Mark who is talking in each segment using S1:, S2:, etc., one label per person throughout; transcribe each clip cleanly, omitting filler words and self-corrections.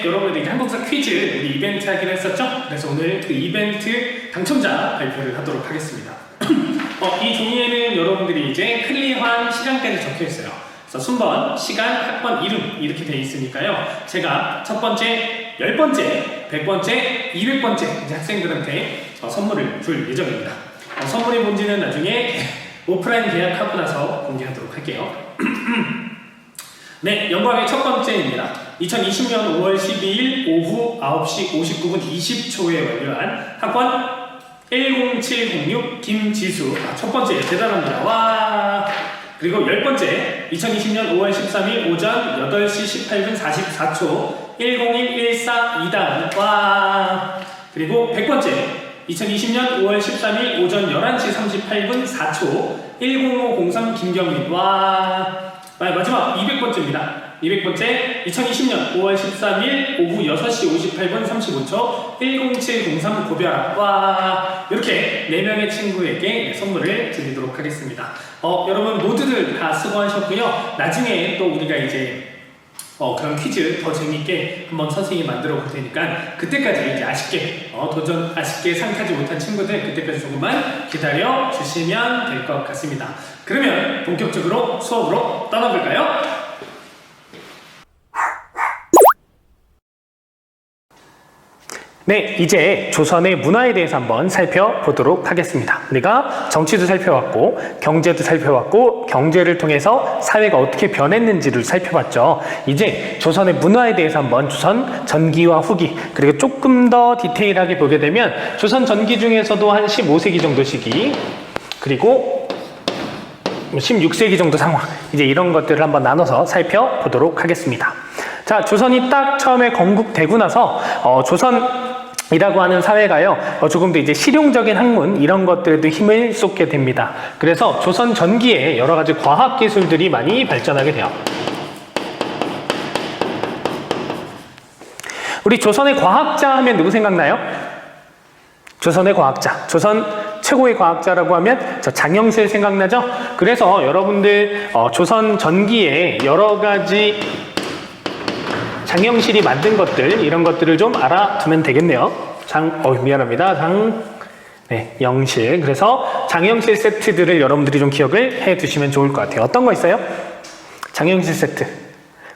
S1: 여러분들에게 한국사 퀴즈 우리 이벤트 하기로 했었죠? 그래서 오늘 그 이벤트 당첨자 발표를 하도록 하겠습니다. 이 종이에는 여러분들이 이제 클리어한 시간대를 적혀 있어요. 그래서 순번, 시간, 학번, 이름 이렇게 돼 있으니까요. 제가 첫 번째, 10번째, 100번째, 200번째 이제 학생들한테 선물을 줄 예정입니다. 선물이 뭔지는 나중에 오프라인 계약하고 나서 공개하도록 할게요. 네, 영광의 첫 번째입니다. 2020년 5월 12일 오후 9시 59분 20초에 완료한 학번 10706 김지수. 첫 번째 대단합니다. 와. 그리고 10번째 2020년 5월 13일 오전 8시 18분 44초 10114 2단. 와. 그리고 100번째 2020년 5월 13일 오전 11시 38분 4초 10503 김경민. 와. 마지막 200번째입니다. 200번째 2020년 5월 13일 오후 6시 58분 35초 10703 고별. 와. 이렇게 4명의 친구에게 선물을 드리도록 하겠습니다. 여러분 모두들 다 수고하셨고요. 나중에 또 우리가 이제 그런 퀴즈 더 재밌게 한번 선생님이 만들어 볼 테니까 그때까지 이제 아쉽게 상 타지 못한 친구들 그때까지 조금만 기다려 주시면 될 것 같습니다. 그러면 본격적으로 수업으로 떠나볼까요? 네, 이제 조선의 문화에 대해서 한번 살펴보도록 하겠습니다. 우리가 정치도 살펴봤고 경제도 살펴봤고 경제를 통해서 사회가 어떻게 변했는지를 살펴봤죠. 이제 조선의 문화에 대해서 한번 조선 전기와 후기 그리고 조금 더 디테일하게 보게 되면 조선 전기 중에서도 한 15세기 정도 시기 그리고 16세기 정도 상황 이제 이런 것들을 한번 나눠서 살펴보도록 하겠습니다. 자, 조선이 딱 처음에 건국되고 나서 조선이라고 하는 사회가요 조금 더 이제 실용적인 학문 이런 것들에도 힘을 쏟게 됩니다. 그래서 조선 전기에 여러 가지 과학 기술들이 많이 발전하게 돼요. 우리 조선의 과학자 하면 누구 생각나요? 조선의 과학자, 조선 최고의 과학자라고 하면 저 장영실 생각나죠? 그래서 여러분들 조선 전기에 여러 가지 장영실이 만든 것들 이런 것들을 좀 알아두면 되겠네요. 미안합니다. 영실. 그래서 장영실 세트들을 여러분들이 좀 기억을 해 두시면 좋을 것 같아요. 어떤 거 있어요? 장영실 세트.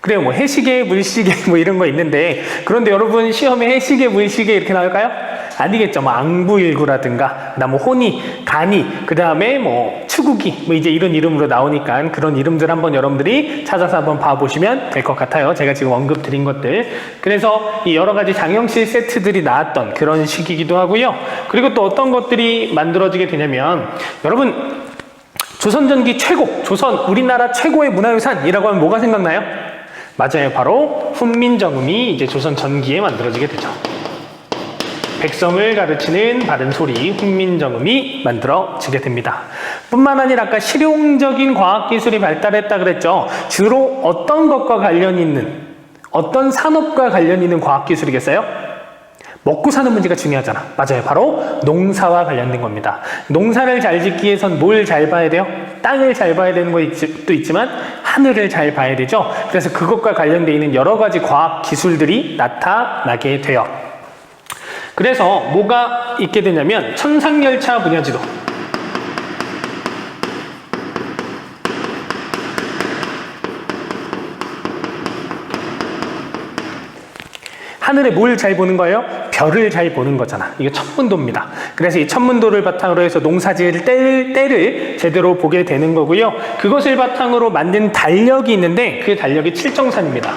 S1: 그래요. 뭐 해시계, 물시계 뭐 이런 거 있는데 그런데 여러분 시험에 해시계, 물시계 이렇게 나올까요? 아니겠죠. 뭐 앙부일구라든가 뭐 혼이, 간이, 그 다음에 뭐 추구기 뭐 이제 이런 이름으로 나오니까 그런 이름들 한번 여러분들이 찾아서 한번 봐보시면 될 것 같아요. 제가 지금 언급 드린 것들. 그래서 이 여러 가지 장영실 세트들이 나왔던 그런 시기이기도 하고요. 그리고 또 어떤 것들이 만들어지게 되냐면 여러분 조선전기 최고, 우리나라 최고의 문화유산이라고 하면 뭐가 생각나요? 맞아요. 바로 훈민정음이 이제 조선 전기에 만들어지게 되죠. 백성을 가르치는 바른 소리, 훈민정음이 만들어지게 됩니다. 뿐만 아니라 아까 실용적인 과학기술이 발달했다 그랬죠. 주로 어떤 것과 관련 있는, 어떤 산업과 관련 있는 과학기술이겠어요? 먹고 사는 문제가 중요하잖아. 맞아요. 바로 농사와 관련된 겁니다. 농사를 잘 짓기 위해선 뭘 잘 봐야 돼요? 땅을 잘 봐야 되는 것도 있지만 하늘을 잘 봐야 되죠. 그래서 그것과 관련되어 있는 여러 가지 과학 기술들이 나타나게 돼요. 그래서 뭐가 있게 되냐면 천상열차 분야지도. 하늘에 뭘 잘 보는 거예요? 별을 잘 보는 거잖아. 이게 천문도입니다. 그래서 이 천문도를 바탕으로 해서 농사지을 때를 제대로 보게 되는 거고요. 그것을 바탕으로 만든 달력이 있는데 그 달력이 칠정산입니다.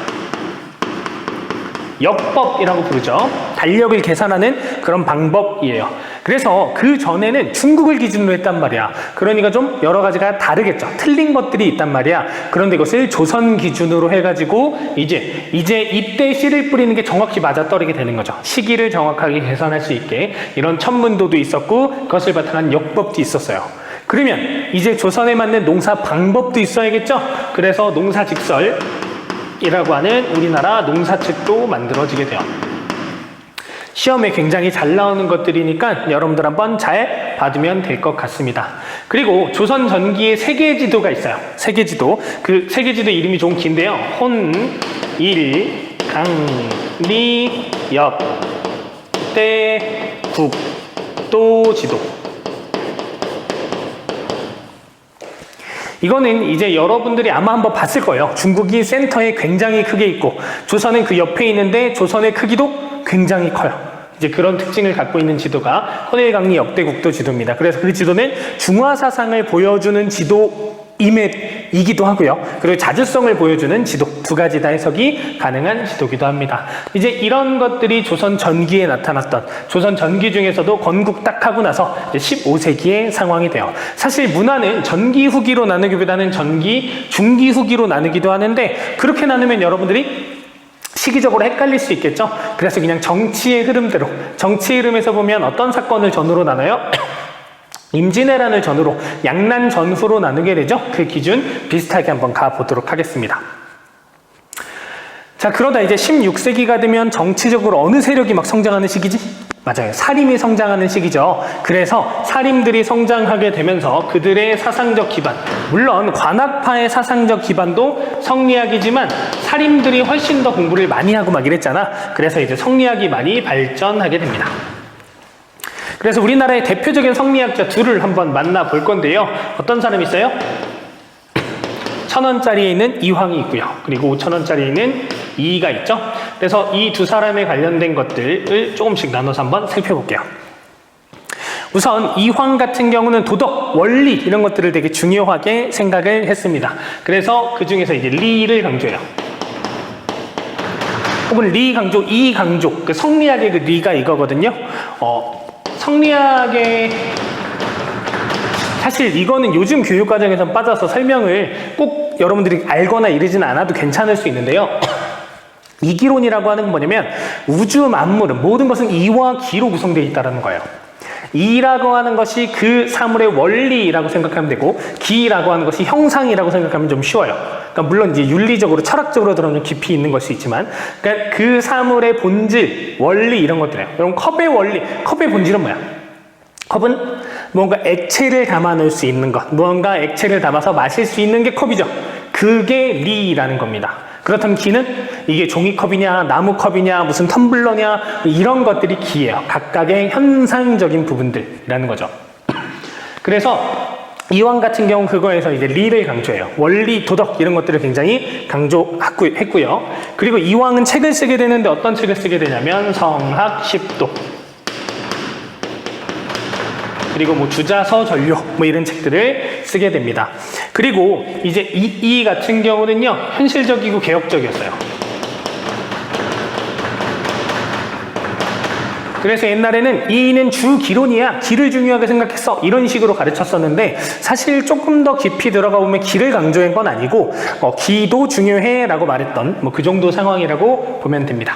S1: 역법이라고 부르죠. 달력을 계산하는 그런 방법이에요. 그래서 그 전에는 중국을 기준으로 했단 말이야. 그러니까 좀 여러 가지가 다르겠죠. 틀린 것들이 있단 말이야. 그런데 이것을 조선 기준으로 해가지고 이제 이때 씨를 뿌리는 게 정확히 맞아떨어지게 되는 거죠. 시기를 정확하게 계산할 수 있게 이런 천문도도 있었고 그것을 바탕한 역법도 있었어요. 그러면 이제 조선에 맞는 농사 방법도 있어야겠죠. 그래서 농사직설 이라고 하는 우리나라 농사책도 만들어지게 돼요. 시험에 굉장히 잘 나오는 것들이니까 여러분들 한번 잘 봐두면 될 것 같습니다. 그리고 조선 전기의 세계지도가 있어요. 세계지도. 그 세계지도 이름이 좀 긴데요. 혼, 일, 강, 리, 역, 대, 국, 도, 지도. 이거는 이제 여러분들이 아마 한번 봤을 거예요. 중국이 센터에 굉장히 크게 있고 조선은 그 옆에 있는데 조선의 크기도 굉장히 커요. 이제 그런 특징을 갖고 있는 지도가 헌일강리 역대국도 지도입니다. 그래서 그 지도는 중화 사상을 보여주는 지도임이기도 하고요. 그리고 자주성을 보여주는 지도, 두 가지 다 해석이 가능한 지도기도 합니다. 이제 이런 것들이 조선 전기에 나타났던, 조선 전기 중에서도 건국 딱 하고 나서 이제 15세기의 상황이 돼요. 사실 문화는 전기 후기로 나누기보다는 전기 중기 후기로 나누기도 하는데, 그렇게 나누면 여러분들이 시기적으로 헷갈릴 수 있겠죠? 그래서 그냥 정치의 흐름대로, 정치의 흐름에서 보면 어떤 사건을 전후로 나눠요? 임진왜란을 전후로, 양난 전후로 나누게 되죠? 그 기준 비슷하게 한번 가보도록 하겠습니다. 자, 그러다 이제 16세기가 되면 정치적으로 어느 세력이 막 성장하는 시기지? 맞아요. 사림이 성장하는 시기죠. 그래서 사림들이 성장하게 되면서 그들의 사상적 기반, 물론 관학파의 사상적 기반도 성리학이지만 사림들이 훨씬 더 공부를 많이 하고 막 이랬잖아. 그래서 이제 성리학이 많이 발전하게 됩니다. 그래서 우리나라의 대표적인 성리학자 둘을 한번 만나볼 건데요. 어떤 사람이 있어요? 1,000원짜리에 있는 이황이 있고요. 그리고 5,000원짜리에 있는 이이가 있죠. 그래서 이 두 사람에 관련된 것들을 조금씩 나눠서 한번 살펴볼게요. 우선 이황 같은 경우는 도덕, 원리 이런 것들을 되게 중요하게 생각을 했습니다. 그래서 그 중에서 이제 리를 강조해요. 혹은 리 강조, 이 강조, 그 성리학의 그 리가 이거거든요. 성리학의 사실 이거는 요즘 교육과정에서 빠져서 설명을 꼭 여러분들이 알거나 이러지는 않아도 괜찮을 수 있는데요. 이기론이라고 하는 건 뭐냐면 우주 만물은, 모든 것은 이와 기로 구성되어 있다는 거예요. 이라고 하는 것이 그 사물의 원리라고 생각하면 되고, 기라고 하는 것이 형상이라고 생각하면 좀 쉬워요. 그러니까 물론 이제 윤리적으로, 철학적으로 들어오면 깊이 있는 걸 수 있지만, 그러니까 그 사물의 본질, 원리 이런 것들이에요. 그럼 컵의 원리, 컵의 본질은 뭐야? 컵은 뭔가 액체를 담아 놓을 수 있는 것, 무언가 액체를 담아서 마실 수 있는 게 컵이죠. 그게 리라는 겁니다. 그렇다면 기는 이게 종이컵이냐, 나무컵이냐, 무슨 텀블러냐, 이런 것들이 기예요. 각각의 현상적인 부분들이라는 거죠. 그래서 이황 같은 경우 그거에서 이제 리를 강조해요. 원리, 도덕 이런 것들을 굉장히 강조했고요. 그리고 이황은 책을 쓰게 되는데 어떤 책을 쓰게 되냐면 성학, 십도, 그리고 뭐 주자서, 전료 뭐 이런 책들을 쓰게 됩니다. 그리고 이제 이 같은 경우는요, 현실적이고 개혁적이었어요. 그래서 옛날에는 이는 주기론이야, 기를 중요하게 생각했어, 이런 식으로 가르쳤었는데, 사실 조금 더 깊이 들어가 보면 기를 강조한 건 아니고 기도 중요해 라고 말했던 뭐 그 정도 상황이라고 보면 됩니다.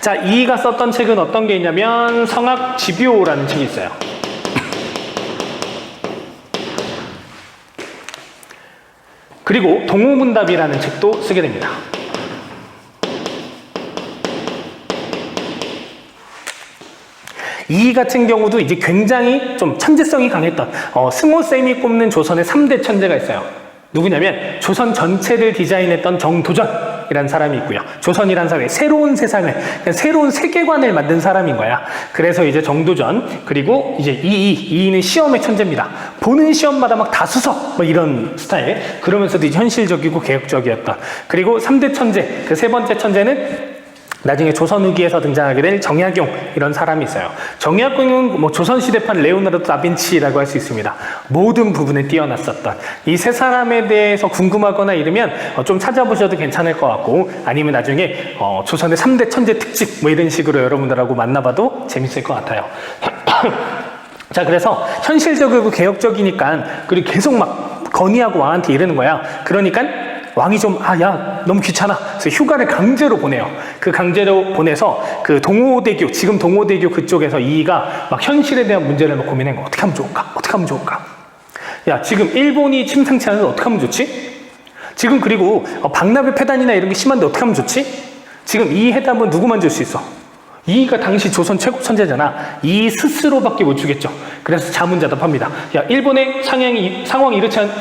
S1: 자, 이가 썼던 책은 어떤 게 있냐면 성학집요라는 책이 있어요. 그리고 동호문답이라는 책도 쓰게 됩니다. 이 같은 경우도 이제 굉장히 좀 천재성이 강했던 승호쌤이 꼽는 조선의 3대 천재가 있어요. 누구냐면 조선 전체를 디자인했던 정도전이라는 사람이 있고요. 조선이라는 사회, 새로운 세상을, 새로운 세계관을 만든 사람인 거야. 그래서 이제 정도전, 그리고 이제 이이는 시험의 천재입니다. 보는 시험마다 막 다수석 뭐 이런 스타일. 그러면서도 이제 현실적이고 개혁적이었던. 그리고 3대 천재, 그 세 번째 천재는 나중에 조선 후기에서 등장하게 될 정약용, 이런 사람이 있어요. 정약용은 뭐 조선시대판 레오나르도 다빈치라고 할 수 있습니다. 모든 부분에 뛰어났었던 이 세 사람에 대해서 궁금하거나 이러면 좀 찾아보셔도 괜찮을 것 같고, 아니면 나중에 조선의 3대 천재 특집 뭐 이런 식으로 여러분들하고 만나봐도 재밌을 것 같아요. 자, 그래서 현실적이고 개혁적이니까, 그리고 계속 막 건의하고 왕한테 이러는 거야. 그러니까 왕이 좀, 야, 너무 귀찮아. 그래서 휴가를 강제로 보내요. 그 강제로 보내서 그 동호대교, 지금 동호대교 그쪽에서 이가 막 현실에 대한 문제를 막 고민한 거. 어떻게 하면 좋을까? 어떻게 하면 좋을까? 야, 지금 일본이 침상치 않은데 어떻게 하면 좋지? 지금 그리고 박나베 폐단이나 이런 게 심한데 어떻게 하면 좋지? 지금 이 해답은 누구만 줄 수 있어? 이가 당시 조선 최고 천재잖아. 이 스스로밖에 못 주겠죠. 그래서 자문자답합니다. 야, 일본의 상황이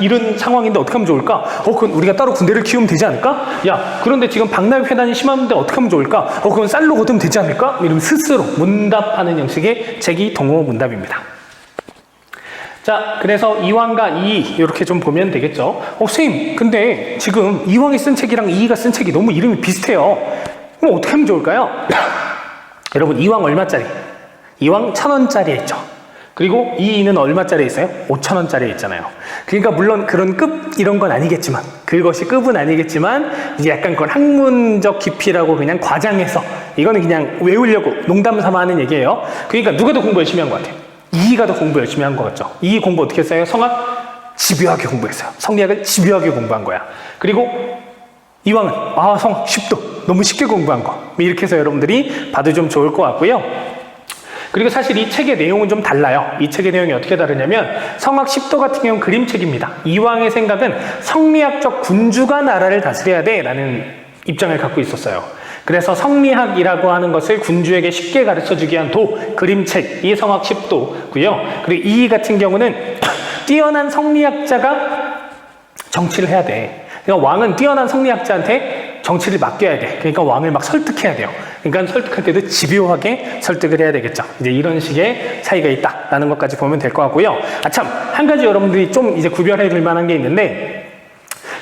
S1: 이런 상황인데 어떻게 하면 좋을까? 그건 우리가 따로 군대를 키우면 되지 않을까? 야, 그런데 지금 박나비 회단이 심한데 어떻게 하면 좋을까? 그건 쌀로 거두면 되지 않을까? 이러면 스스로 문답하는 형식의 책이 동호문답입니다. 자, 그래서 이황과 이의 이렇게 좀 보면 되겠죠. 선생님, 근데 지금 이황이 쓴 책이랑 이의가 쓴 책이 너무 이름이 비슷해요. 그럼 어떻게 하면 좋을까요? 여러분, 이황 얼마짜리? 이황 1,000원짜리에 있죠. 그리고 이의는 얼마짜리에 있어요? 5,000원짜리에 있잖아요. 그러니까 물론 그런 급 이런 건 아니겠지만, 그것이 급은 아니겠지만 이제 약간 그건 학문적 깊이라고 그냥 과장해서 이거는 그냥 외우려고 농담 삼아 하는 얘기예요. 그러니까 누가 더 공부 열심히 한 것 같아요? 이의가 더 공부 열심히 한 것 같죠. 이의 공부 어떻게 했어요? 성악 집요하게 공부했어요. 성리학을 집요하게 공부한 거야. 그리고 이황은 성악 쉽도 너무 쉽게 공부한 거. 이렇게 해서 여러분들이 봐도 좀 좋을 것 같고요. 그리고 사실 이 책의 내용은 좀 달라요. 이 책의 내용이 어떻게 다르냐면 성악 10도 같은 경우는 그림책입니다. 이황의 생각은 성리학적 군주가 나라를 다스려야 돼 라는 입장을 갖고 있었어요. 그래서 성리학이라고 하는 것을 군주에게 쉽게 가르쳐주기 위한 그림책이 성악 10도고요. 그리고 이의 같은 경우는 뛰어난 성리학자가 정치를 해야 돼. 그러니까 왕은 뛰어난 성리학자한테 정치를 맡겨야 돼. 그러니까 왕을 막 설득해야 돼요. 그러니까 설득할 때도 집요하게 설득을 해야 되겠죠. 이제 이런 식의 차이가 있다라는 것까지 보면 될 것 같고요. 참, 한 가지 여러분들이 좀 이제 구별해 줄 만한 게 있는데,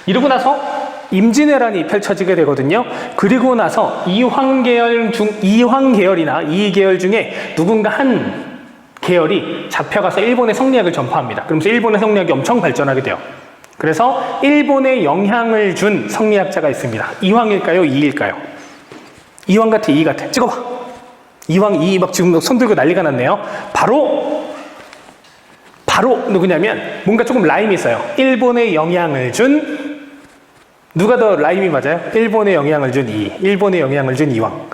S1: 이러고 나서 임진왜란이 펼쳐지게 되거든요. 그리고 나서 이황 계열이나 이의 계열 중에 누군가 한 계열이 잡혀가서 일본의 성리학을 전파합니다. 그러면서 일본의 성리학이 엄청 발전하게 돼요. 그래서 일본에 영향을 준 성리학자가 있습니다. 이황일까요? 이의일까요? 이황 같아, 이의 같아? 찍어봐. 이황, 이의 막 지금 손 들고 난리가 났네요. 바로 누구냐면 뭔가 조금 라임이 있어요. 일본에 영향을 준 누가 더 라임이 맞아요? 일본에 영향을 준 이의, 일본에 영향을 준 이황.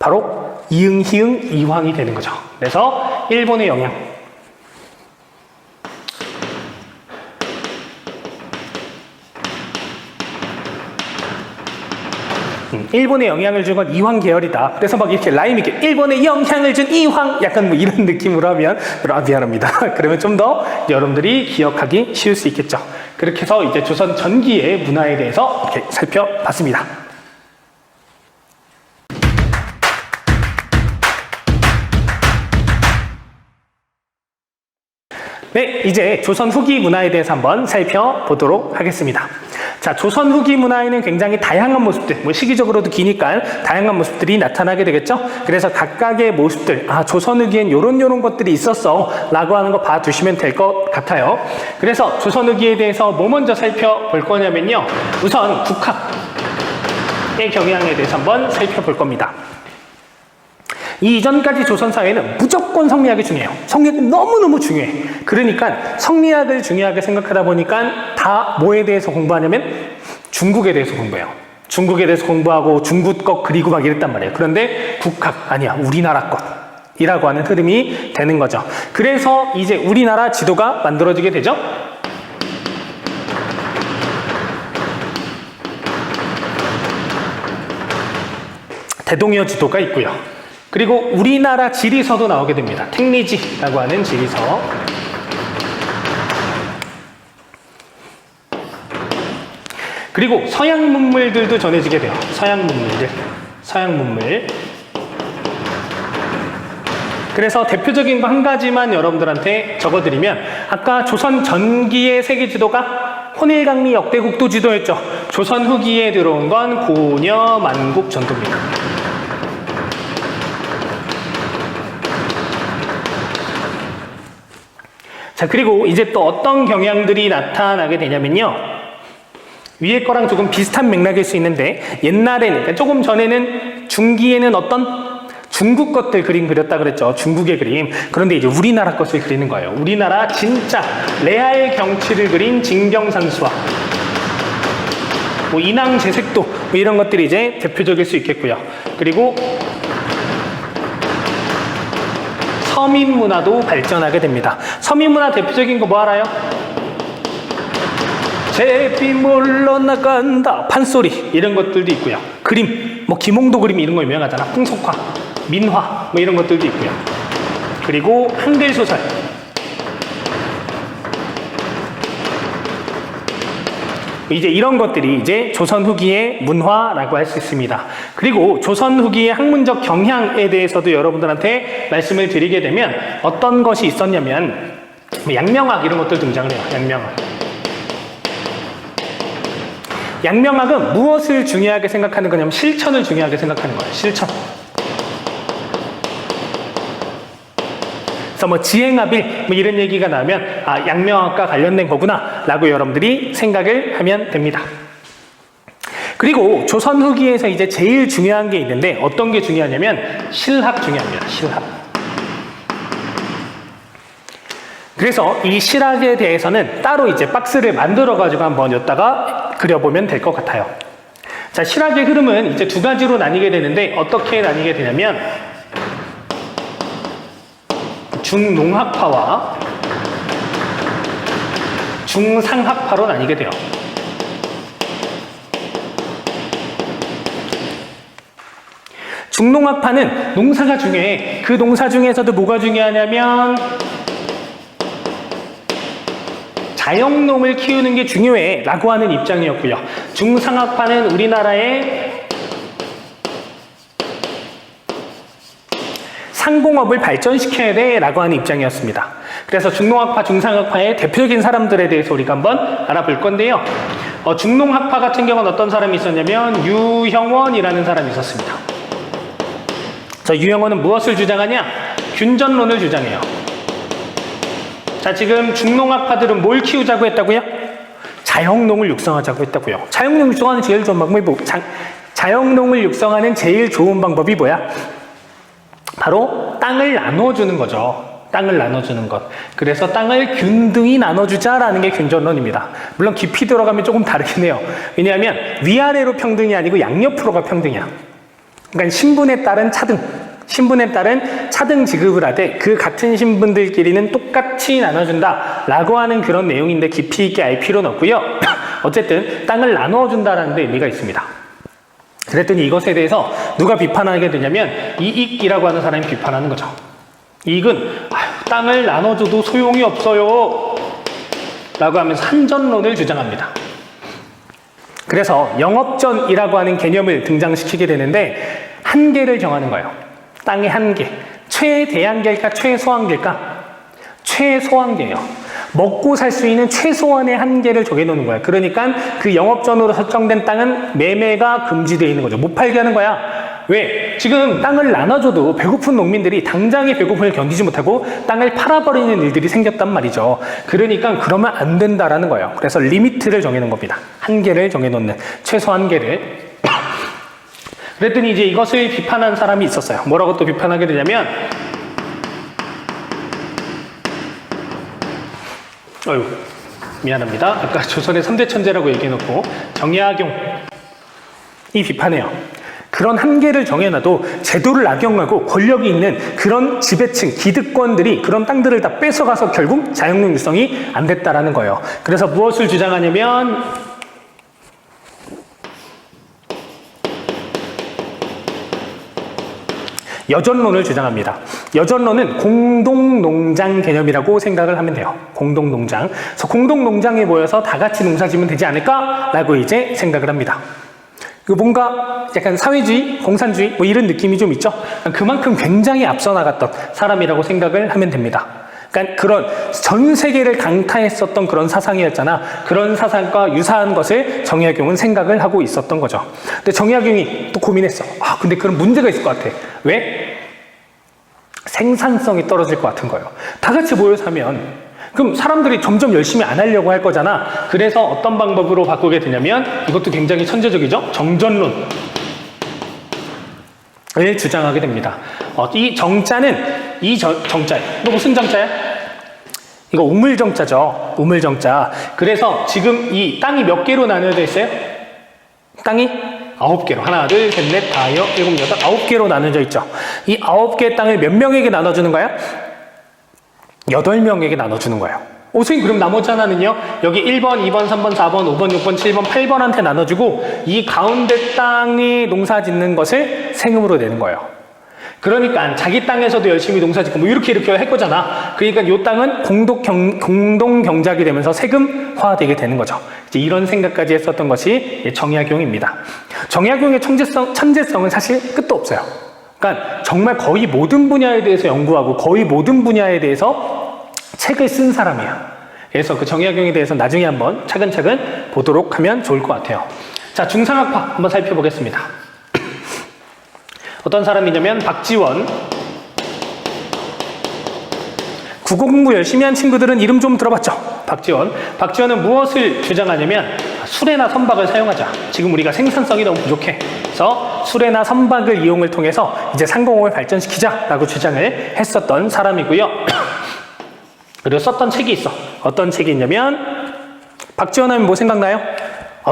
S1: 바로 이응, 희응, 이황이 되는 거죠. 그래서 일본의 영향. 일본에 영향을 준 건 이황 계열이다. 그래서 막 이렇게 라임 있게 일본에 영향을 준 이황 약간 뭐 이런 느낌으로 하면 미안합니다. 그러면 좀 더 여러분들이 기억하기 쉬울 수 있겠죠. 그렇게 해서 이제 조선 전기의 문화에 대해서 이렇게 살펴봤습니다. 네, 이제 조선 후기 문화에 대해서 한번 살펴보도록 하겠습니다. 자, 조선 후기 문화에는 굉장히 다양한 모습들, 시기적으로도 기니까 다양한 모습들이 나타나게 되겠죠? 그래서 각각의 모습들, 조선 후기엔 요런 것들이 있었어 라고 하는 거 봐두시면 될 것 같아요. 그래서 조선 후기에 대해서 뭐 먼저 살펴볼 거냐면요. 우선 국학의 경향에 대해서 한번 살펴볼 겁니다. 이 이전까지 조선 사회는 무조건 성리학이 중요해요. 성리학이 너무너무 중요해. 그러니까 성리학을 중요하게 생각하다 보니까 다 뭐에 대해서 공부하냐면 중국에 대해서 공부해요. 중국에 대해서 공부하고 중국 것 그리고 막 이랬단 말이에요. 그런데 국학 아니야, 우리나라 것이라고 하는 흐름이 되는 거죠. 그래서 이제 우리나라 지도가 만들어지게 되죠. 대동여 지도가 있고요. 그리고 우리나라 지리서도 나오게 됩니다. 택리지라고 하는 지리서. 그리고 서양 문물들도 전해지게 돼요. 서양 문물. 그래서 대표적인 거 한 가지만 여러분들한테 적어드리면 아까 조선 전기의 세계지도가 혼일강리 역대국도 지도였죠. 조선 후기에 들어온 건 고려 만국 전도입니다. 자, 그리고 이제 또 어떤 경향들이 나타나게 되냐면요. 위에 거랑 조금 비슷한 맥락일 수 있는데 옛날에는, 그러니까 조금 전에는 중기에는 어떤 중국 것들 그림 그렸다 그랬죠. 중국의 그림. 그런데 이제 우리나라 것을 그리는 거예요. 우리나라 진짜 레알 경치를 그린 진경산수화. 인왕제색도 이런 것들이 이제 대표적일 수 있겠고요. 그리고 서민 문화도 발전하게 됩니다. 서민 문화 대표적인 거 뭐 알아요? 제비 물러나간다, 판소리 이런 것들도 있고요. 그림, 김홍도 그림 이런 거 유명하잖아. 풍속화, 민화 이런 것들도 있고요. 그리고 한글 소설. 이제 이런 것들이 이제 조선 후기의 문화라고 할 수 있습니다. 그리고 조선 후기의 학문적 경향에 대해서도 여러분들한테 말씀을 드리게 되면 어떤 것이 있었냐면 양명학 이런 것들 등장을 해요. 양명학은 무엇을 중요하게 생각하는 거냐면 실천을 중요하게 생각하는 거예요. 실천. 그래서 뭐 지행합일 뭐 이런 얘기가 나오면 아 양명학과 관련된 거구나 라고 여러분들이 생각을 하면 됩니다. 그리고 조선 후기에서 이제 제일 중요한 게 있는데 어떤 게 중요하냐면 실학 중요합니다. 실학. 그래서 이 실학에 대해서는 따로 이제 박스를 만들어 가지고 한번 여기다가 그려보면 될 것 같아요. 자, 실학의 흐름은 이제 두 가지로 나뉘게 되는데 어떻게 나뉘게 되냐면 중농학파와 중상학파로 나뉘게 돼요. 중농학파는 농사가 중요해. 그 농사 중에서도 뭐가 중요하냐면 자영농을 키우는 게 중요해 라고 하는 입장이었고요. 중상학파는 우리나라의 상공업을 발전시켜야 돼 라고 하는 입장이었습니다. 그래서 중농학파, 중상학파의 대표적인 사람들에 대해서 우리가 한번 알아볼 건데요. 중농학파 같은 경우는 어떤 사람이 있었냐면 유형원이라는 사람이 있었습니다. 유형원은 무엇을 주장하냐? 균전론을 주장해요. 자, 지금 중농학파들은 뭘 키우자고 했다고요? 자영농을 육성하자고 했다고요. 자영농을 육성하는 제일 좋은 방법이 자영농을 육성하는 제일 좋은 방법이 뭐야? 바로 땅을 나눠주는 거죠. 땅을 나눠주는 것. 그래서 땅을 균등히 나눠주자라는 게 균전론입니다. 물론 깊이 들어가면 조금 다르긴 해요. 왜냐하면 위아래로 평등이 아니고 양옆으로가 평등이야. 그러니까 신분에 따른 차등 지급을 하되 그 같은 신분들끼리는 똑같이 나눠준다라고 하는 그런 내용인데 깊이 있게 알 필요는 없고요. 어쨌든 땅을 나눠준다라는 데 의미가 있습니다. 그랬더니 이것에 대해서 누가 비판하게 되냐면 이익이라고 하는 사람이 비판하는 거죠. 이익은 땅을 나눠줘도 소용이 없어요 라고 하면서 한전론을 주장합니다. 그래서 영업전이라고 하는 개념을 등장시키게 되는데 한계를 정하는 거예요. 땅의 한계. 최대한계일까 최소한계일까? 최소한계예요. 먹고 살 수 있는 최소한의 한계를 정해놓는 거야. 그러니까 그 영업전으로 설정된 땅은 매매가 금지되어 있는 거죠. 못 팔게 하는 거야. 왜? 지금 땅을 나눠줘도 배고픈 농민들이 당장의 배고픔을 견디지 못하고 땅을 팔아버리는 일들이 생겼단 말이죠. 그러니까 그러면 안 된다라는 거예요. 그래서 리미트를 정해놓은 겁니다. 한계를 정해놓는 최소 한계를. 그랬더니 이제 이것을 비판한 사람이 있었어요. 뭐라고 또 비판하게 되냐면 미안합니다. 아까 조선의 3대 천재라고 얘기해놓고 정약용이 비판해요. 그런 한계를 정해놔도 제도를 악용하고 권력이 있는 그런 지배층, 기득권들이 그런 땅들을 다 뺏어가서 결국 자영농 육성이 안 됐다라는 거예요. 그래서 무엇을 주장하냐면 여전론을 주장합니다. 여전론은 공동농장 개념이라고 생각을 하면 돼요. 공동농장. 그래서 공동농장에 모여서 다 같이 농사지면 되지 않을까라고 이제 생각을 합니다. 뭔가 약간 사회주의, 공산주의 뭐 이런 느낌이 좀 있죠. 그만큼 굉장히 앞서 나갔던 사람이라고 생각을 하면 됩니다. 그러니까 그런 전 세계를 강타했었던 그런 사상이었잖아. 그런 사상과 유사한 것을 정약용은 생각을 하고 있었던 거죠. 근데 정약용이 또 고민했어. 근데 그런 문제가 있을 것 같아. 왜? 생산성이 떨어질 것 같은 거예요. 다 같이 모여서 하면 그럼 사람들이 점점 열심히 안 하려고 할 거잖아. 그래서 어떤 방법으로 바꾸게 되냐면 이것도 굉장히 천재적이죠. 정전론을 주장하게 됩니다. 이 정자는 정자예요. 이거 무슨 정자야? 이거 우물정자죠. 우물정자. 그래서 지금 이 땅이 몇 개로 나뉘어져 있어요? 땅이 9개로. 하나, 둘, 셋, 넷, 다, 여, 일곱, 여덟, 9개로 나눠져 있죠. 이 9개의 땅을 몇 명에게 나눠주는 거야? 8명에게 나눠주는 거예요. 선생님 그럼 나머지 하나는요? 여기 1번, 2번, 3번, 4번, 5번, 6번, 7번, 8번한테 나눠주고 이 가운데 땅에 농사 짓는 것을 세금으로 내는 거예요. 그러니까 자기 땅에서도 열심히 농사짓고 뭐 이렇게 할 거잖아. 그러니까 이 땅은 공동 경작이 되면서 세금화되게 되는 거죠. 이제 이런 생각까지 했었던 것이 정약용입니다. 정약용의 천재성은 사실 끝도 없어요. 그러니까 정말 거의 모든 분야에 대해서 연구하고 거의 모든 분야에 대해서 책을 쓴 사람이에요. 그래서 그 정약용에 대해서 나중에 한번 차근차근 보도록 하면 좋을 것 같아요. 자, 중상학파 한번 살펴보겠습니다. 어떤 사람이냐면 박지원. 국어 공부 열심히 한 친구들은 이름 좀 들어봤죠? 박지원. 박지원은 무엇을 주장하냐면 수레나 선박을 사용하자. 지금 우리가 생산성이 너무 부족해. 그래서 수레나 선박을 이용을 통해서 이제 상공업을 발전시키자라고 주장을 했었던 사람이고요. 그리고 썼던 책이 있어. 어떤 책이 있냐면 박지원 하면 뭐 생각나요?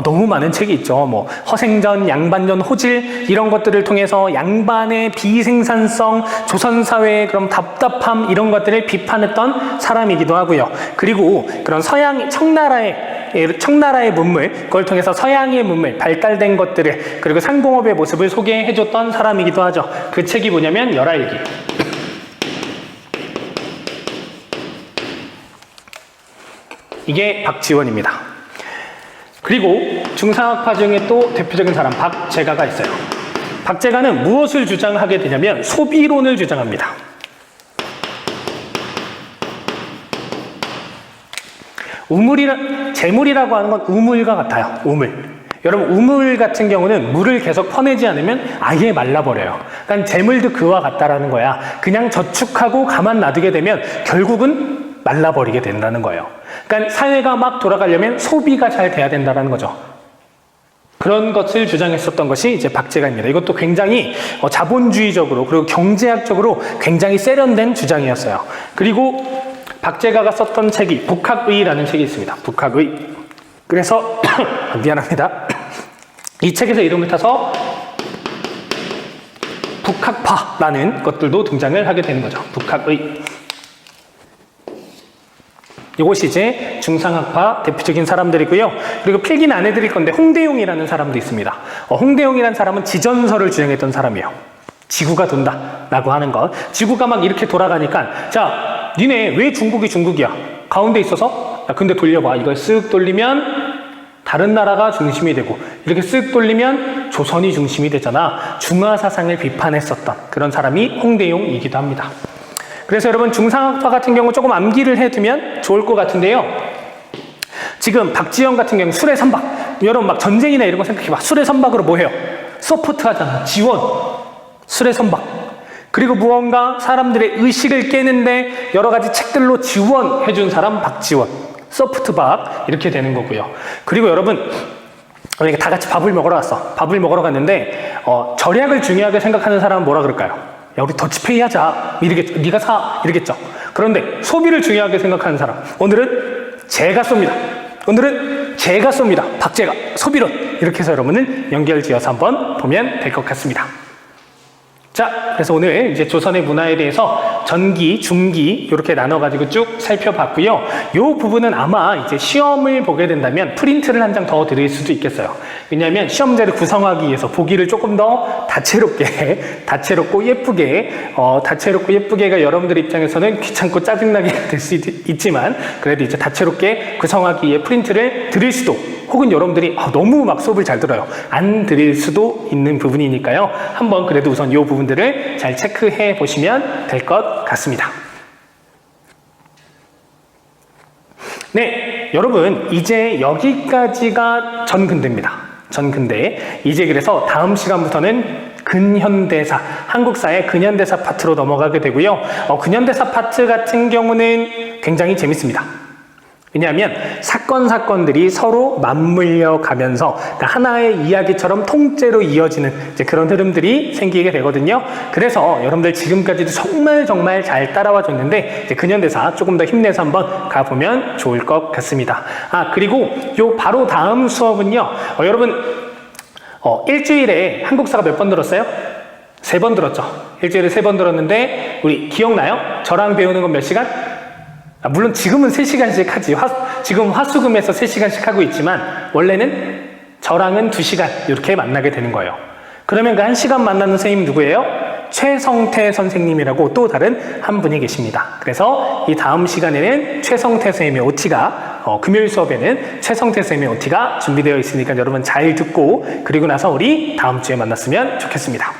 S1: 너무 많은 책이 있죠. 뭐 허생전, 양반전, 호질 이런 것들을 통해서 양반의 비생산성, 조선사회의 그런 답답함 이런 것들을 비판했던 사람이기도 하고요. 그리고 그런 서양 청나라의 문물, 그걸 통해서 서양의 문물, 발달된 것들을 그리고 상공업의 모습을 소개해줬던 사람이기도 하죠. 그 책이 뭐냐면 열하일기. 이게 박지원입니다. 그리고 중상학파 중에 또 대표적인 사람 박제가가 있어요. 박제가는 무엇을 주장하게 되냐면 소비론을 주장합니다. 재물이라고 하는 건 우물과 같아요. 우물. 여러분 우물 같은 경우는 물을 계속 퍼내지 않으면 아예 말라버려요. 그러니까 재물도 그와 같다라는 거야. 그냥 저축하고 가만 놔두게 되면 결국은 말라버리게 된다는 거예요. 그러니까 사회가 막 돌아가려면 소비가 잘 돼야 된다는 거죠. 그런 것을 주장했었던 것이 이제 박제가입니다. 이것도 굉장히 자본주의적으로 그리고 경제학적으로 굉장히 세련된 주장이었어요. 그리고 박제가가 썼던 책이 북학의라는 책이 있습니다. 북학의. 그래서 미안합니다. 이 책에서 이름을 타서 북학파라는 것들도 등장을 하게 되는 거죠. 북학의. 이것이 이제 중상학파 대표적인 사람들이고요. 그리고 필기는 안 해드릴 건데 홍대용이라는 사람도 있습니다. 홍대용이라는 사람은 지전설을 주장했던 사람이에요. 지구가 돈다 라고 하는 것. 지구가 막 이렇게 돌아가니까 자, 니네 왜 중국이 중국이야? 가운데 있어서? 야, 근데 돌려봐. 이걸 쓱 돌리면 다른 나라가 중심이 되고 이렇게 쓱 돌리면 조선이 중심이 되잖아. 중화사상을 비판했었던 그런 사람이 홍대용이기도 합니다. 그래서 여러분 중상학파 같은 경우 조금 암기를 해두면 좋을 것 같은데요. 지금 박지원 같은 경우 수레 선박. 여러분 막 전쟁이나 이런 거 생각해봐. 수레 선박으로 뭐 해요? 서포트 하잖아. 지원. 수레 선박. 그리고 무언가 사람들의 의식을 깨는데 여러 가지 책들로 지원해준 사람 박지원. 서포트박. 이렇게 되는 거고요. 그리고 여러분 우리가 다 같이 밥을 먹으러 갔어. 밥을 먹으러 갔는데 절약을 중요하게 생각하는 사람은 뭐라 그럴까요? 야, 우리 더치페이 하자. 이러겠죠. 네가 사. 이러겠죠. 그런데 소비를 중요하게 생각하는 사람. 오늘은 제가 쏩니다. 오늘은 제가 쏩니다. 박제가. 소비론. 이렇게 해서 여러분은 연결지어서 한번 보면 될 것 같습니다. 자, 그래서 오늘 이제 조선의 문화에 대해서 전기, 중기 이렇게 나눠가지고 쭉 살펴봤고요. 이 부분은 아마 이제 시험을 보게 된다면 프린트를 한 장 더 드릴 수도 있겠어요. 왜냐하면 시험지를 구성하기 위해서 보기를 조금 더 다채롭고 예쁘게가 여러분들 입장에서는 귀찮고 짜증나게 될 수 있지만 그래도 이제 다채롭게 구성하기 위해 프린트를 드릴 수도 혹은 여러분들이 너무 막 수업을 잘 들어요. 안 드릴 수도 있는 부분이니까요. 한번 그래도 우선 이 부분들을 잘 체크해 보시면 될 것 같습니다. 네, 여러분 이제 여기까지가 전근대입니다. 전근대. 이제 그래서 다음 시간부터는 근현대사, 한국사의 근현대사 파트로 넘어가게 되고요. 근현대사 파트 같은 경우는 굉장히 재밌습니다. 왜냐하면 사건들이 서로 맞물려 가면서 그러니까 하나의 이야기처럼 통째로 이어지는 이제 그런 흐름들이 생기게 되거든요. 그래서 여러분들 지금까지도 정말 잘 따라와 줬는데 이제 근현대사 조금 더 힘내서 한번 가보면 좋을 것 같습니다. 그리고 요 바로 다음 수업은요. 여러분 일주일에 한국사가 몇 번 들었어요? 3번 들었죠. 일주일에 3번 들었는데 우리 기억나요? 저랑 배우는 건 몇 시간? 물론 지금은 3시간씩 하지. 지금 화수금에서 3시간씩 하고 있지만 원래는 저랑은 2시간 이렇게 만나게 되는 거예요. 그러면 그 1시간 만나는 선생님 누구예요? 최성태 선생님이라고 또 다른 한 분이 계십니다. 그래서 이 다음 시간에는 최성태 선생님의 OT가 금요일 수업에는 최성태 선생님의 OT가 준비되어 있으니까 여러분 잘 듣고 그리고 나서 우리 다음 주에 만났으면 좋겠습니다.